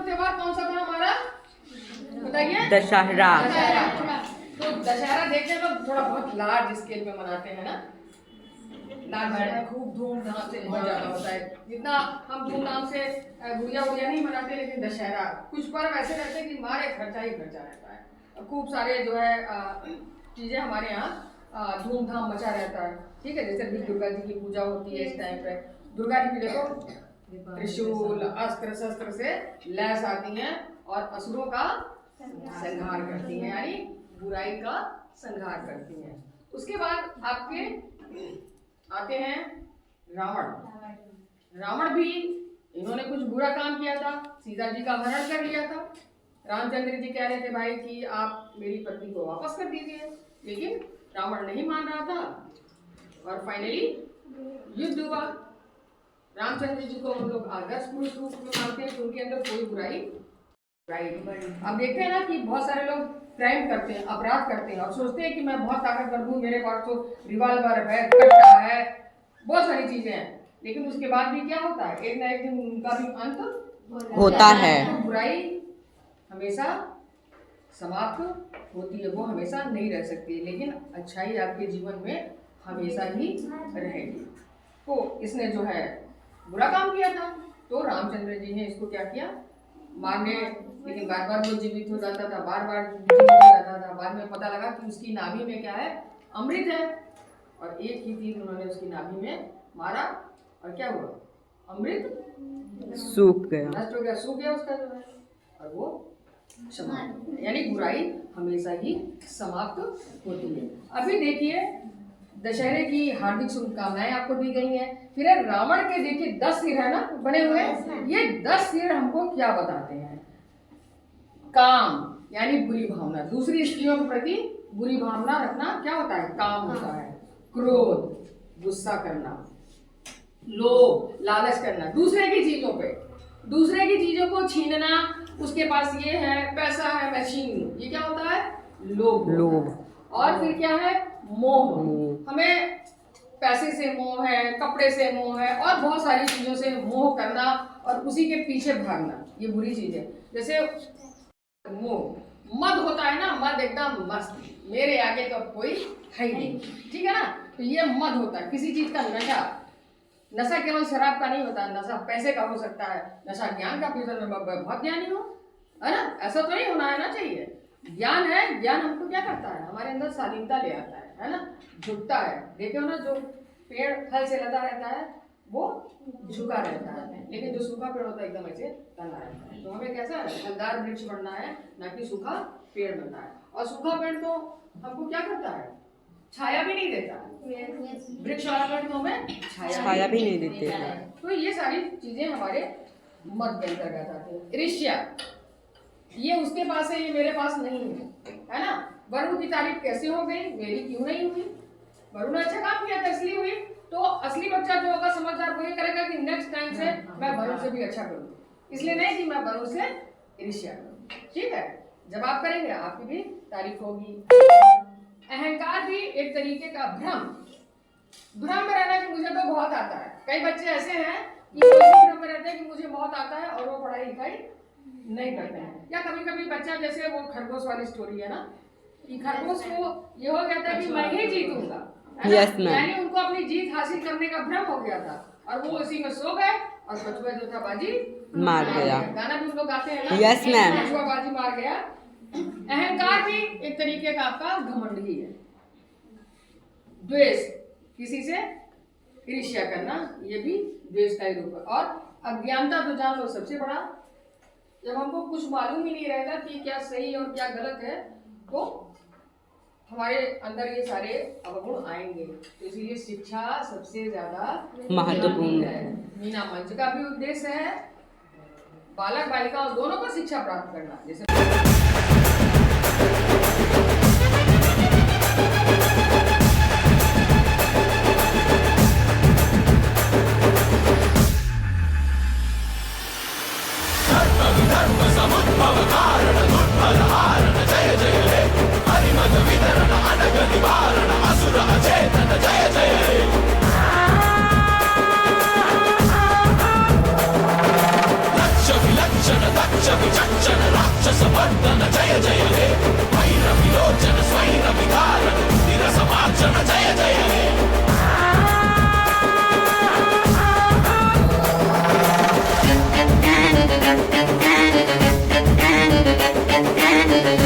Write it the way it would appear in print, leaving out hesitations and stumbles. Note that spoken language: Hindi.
त्योहार कौन सा था हमारा, बताइए? दशहरा। तो दशहरा देखने में थोड़ा बहुत लार्ज स्केल में मनाते हैं ना, लार्ज खूब धूमधाम से बहुत ज्यादा होता है। जितना हम धूमधाम से गुड़िया वुड़िया नहीं मनाते, लेकिन दशहरा कुछ पर्व ऐसे रहते हैं कि मारे खर्चा ही खर्चा रहता है। और खूब सारे जो है चीजें हमारे यहाँ धूमधाम मचा रहता है। ठीक है, जैसे भी दुर्गा जी की पूजा होती है इस टाइम पे, दुर्गा जी की देखो त्रिशूल अस्त्र शस्त्र से लैस आती हैं और असुरों का संहार करती हैं, यानी बुराई का संहार करती हैं। उसके बाद आपके आते हैं रावण। रावण भी इन्होंने कुछ बुरा काम किया था, सीता जी का हरण कर लिया था। रामचंद्र जी कह रहे थे भाई कि आप मेरी पत्नी को वापस कर दीजिए, लेकिन रावण नहीं मान रहा था और फाइनली युद्ध हुआ। रामचंद्र जी को हम लोग आदर्श पुरुष रूप में मानते हैं कि उनके अंदर कोई बुराई। अब देखते हैं ना कि बहुत सारे लोग क्राइम करते हैं, अपराध करते हैं और सोचते हैं कि मैं बहुत ताकतवर हूँ, मेरे पास तो रिवॉल्वर है, कट्टा है, बहुत सारी चीजें हैं, लेकिन उसके बाद भी क्या होता है, एक ना एक दिन उनका भी अंत होता है। तो बुराई हमेशा समाप्त होती है, वो हमेशा नहीं रह सकती, लेकिन अच्छाई आपके जीवन में हमेशा ही रहेगी। तो इसने जो है बुरा काम किया था, तो रामचंद्र जी ने इसको क्या किया, मारने, लेकिन बार बार वो जीवित हो जाता था, बार बार जीवित हो जाता था। बाद में पता लगा कि उसकी नाभि में क्या है, अमृत है, और एक ही तीर उन्होंने उसकी नाभि में मारा और क्या हुआ, अमृत सूख गया, नष्ट हो गया, सूख गया उसका जो है, और वो समाप्त। यानी बुराई हमेशा ही समाप्त होती है। अभी देखिए दशहरे की हार्दिक शुभकामनाएं आपको दी गई हैं। फिर रावण के देखिए 10 सिर है ना बने हुए, ये 10 सिर हमको क्या बताते हैं, काम यानी बुरी भावना, दूसरी स्त्रियों के प्रति बुरी भावना रखना क्या होता है, काम होता है। क्रोध गुस्सा करना, लोभ लालच करना, दूसरे की चीजों पे, दूसरे की चीजों को छीनना, उसके पास ये है, पैसा है, मशीन, ये क्या होता है, लोभ। और फिर क्या है, मोह। हमें पैसे से मोह है, कपड़े से मोह है, और बहुत सारी चीजों से मोह करना और उसी के पीछे भागना, ये बुरी चीज है। जैसे मोह, मद होता है ना, मद एकदम मस्त, मेरे आगे तो कोई है ही नहीं, ठीक है ना, तो ये मद होता है, किसी चीज का नशा। नशा केवल शराब का नहीं होता, नशा पैसे का हो सकता है, नशा ज्ञान का, फिर बहुत ज्ञानी हो, है ना, ऐसा तो नहीं होना है ना चाहिए। ज्ञान है, ज्ञान हमको क्या करता है, हमारे अंदर शालीनता ले आता है ना, झुकता है। देखे हो ना, जो पेड़ फल से लदा रहता है वो झुका रहता है, लेकिन जो सूखा पेड़ होता है एकदम ऐसे तना रहता है। तो हमें कैसा है, फलदार वृक्ष बनना है, ना कि सूखा पेड़ बनना है। और सूखा पेड़ तो हमको क्या करता है, छाया भी नहीं देता, वृक्ष वाला पेड़ तो हमें छाया भी नहीं देते। तो ये सारी चीजें हमारे मत के अंतर्गत आती है। ईर्ष्या, ये उसके पास है, ये मेरे पास नहीं है ना। वरुण की तारीफ कैसे हो गई, मेरी क्यों नहीं हुई, वरुण ने अच्छा काम किया था इसलिए हुई। तो असली बच्चा जो होगा समझदार, वो ये करेगा कि नेक्स्ट टाइम से मैं वरुण से भी अच्छा करूँ, इसलिए नहीं कि मैं वरुण से ईर्ष्या करूँ। ठीक है, जब आप करेंगे आपकी भी तारीफ होगी। अहंकार भी एक तरीके का भ्रम में रहना कि मुझे तो बहुत आता है। कई बच्चे ऐसे हैं कि भ्रम में रहते हैं कि मुझे बहुत आता है और वो पढ़ाई लिखाई नहीं करते हैं। या कभी कभी बच्चा, जैसे वो खरगोश वाली स्टोरी है ना, कि खरगोश को ये हो गया था कि मैं ही जीतूंगा, यानी उनको अपनी जीत हासिल करने का भ्रम हो गया था, और वो उसी में सो गए और कछुआ जो था बाजी मार गया। गाना भी लोग गाते हैं ना, यस मैम, कछुआ बाजी मार गया। अहंकार भी एक तरीके का आपका घमंड ही है। द्वेष, किसी से ईर्ष्या करना, ये भी द्वेष का ही रूप है। और अज्ञानता तो जान लो सबसे बड़ा, जब हमको कुछ मालूम ही नहीं रहता कि क्या सही और क्या गलत है, तो हमारे अंदर ये सारे अवगुण आएंगे। तो इसीलिए शिक्षा सबसे ज्यादा महत्वपूर्ण है। मीना मंच का भी उद्देश्य है बालक बालिकाओं दोनों को शिक्षा प्राप्त करना। जैसे है।